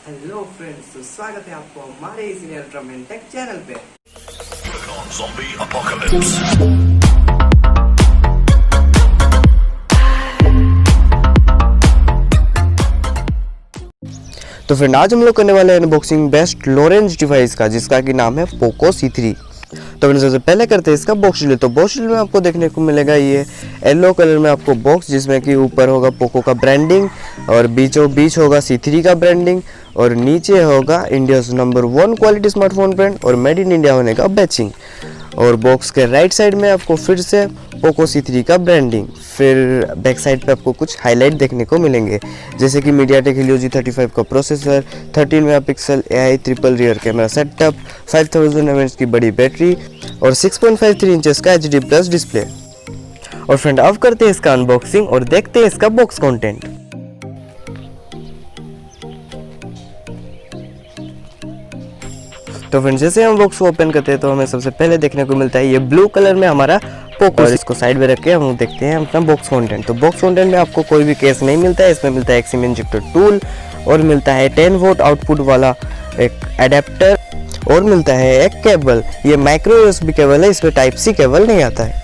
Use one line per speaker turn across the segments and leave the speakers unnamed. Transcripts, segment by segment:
Hello friends, तो स्वागत है आपको हमारे इस अल्ट्रामैन टेक चैनल पे।
तो फ्रेंड आज हम लोग करने वाले हैं अनबॉक्सिंग बेस्ट लो रेंज डिवाइस का, जिसका कि नाम है पोको C3। तो फ्रेंड सबसे पहले करते हैं इसका बॉक्स डिटेल। तो बॉक्स डिटेल में आपको देखने को मिलेगा ये येलो कलर में आपको बॉक्स, जिसमें कि ऊपर होगा पोको का ब्रांडिंग और बीचों बीच होगा C3 का ब्रांडिंग और नीचे होगा India's number 1 quality smartphone brand और मेड इन इंडिया होने का बैचिंग। और बॉक्स के राइट साइड में आपको फिर से पोको C3 का ब्रांडिंग। फिर बैक साइड पे आपको कुछ हाईलाइट देखने को मिलेंगे, जैसे कि मीडियाटेक Helio G35 का processor, 13 megapixel AI triple rear camera setup, 5000 mAh की बड़ी बैटरी और 6.53 इंचेस का HD प्लस डिस्प्ले। और फ्रेंड अब करते हैं इसका अनबॉक्सिंग और देखते हैं इसका बॉक्स कंटेंट। तो फ्रेंड्स जैसे हम बॉक्स को ओपन करते हैं तो हमें सबसे पहले देखने को मिलता है ये ब्लू कलर में हमारा पोको। और इसको साइड में रख के हम देखते हैं अपना बॉक्स कंटेंट। तो बॉक्स कंटेंट में आपको कोई भी केस नहीं मिलता है, इसमें मिलता है एक सिम इंजेक्टर टूल और मिलता है 10 वोल्ट आउटपुट वाला एक एडेप्टर और मिलता है एक केबल। ये माइक्रो USB केबल है, इसमें टाइप C केबल नहीं आता है।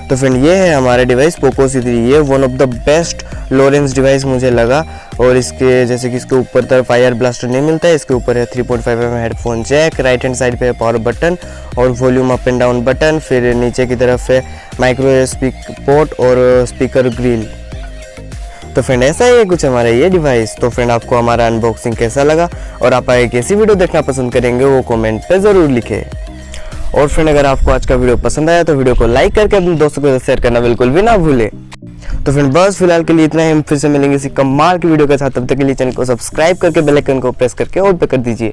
तो फ्रेंड ये है हमारा डिवाइस पोको C3। ये one of the best low range device मुझे लगा। और इसके जैसे कि इसके ऊपर तरफ फायर ब्लास्टर नहीं मिलता है, इसके ऊपर है 3.5 mm headphone jack, right hand side पे है पावर बटन और volume up and down button. फिर नीचे की तरफ है माइक्रो USB पोर्ट और स्पीकर ग्रिल। तो फ्रेंड ऐसा ही है कुछ हमारा ये डिवाइस। तो फ्रेंड आपको हमारा अनबॉक्सिंग कैसा लगा और आप आगे कैसी वीडियो देखना पसंद करेंगे वो कमेंट पे ज़रूर लिखें। और फ्रेंड अगर आपको आज का वीडियो पसंद आया तो वीडियो को लाइक करके अपने दोस्तों के साथ शेयर करना बिल्कुल भी ना भूलें। तो फ्रेंड बस फिलहाल के लिए इतना ही। हम फिर से मिलेंगे इसी कमाल की वीडियो के साथ। तब तक के लिए चैनल को सब्सक्राइब करके बेल आइकन को प्रेस करके ऑल पे कर दीजिए।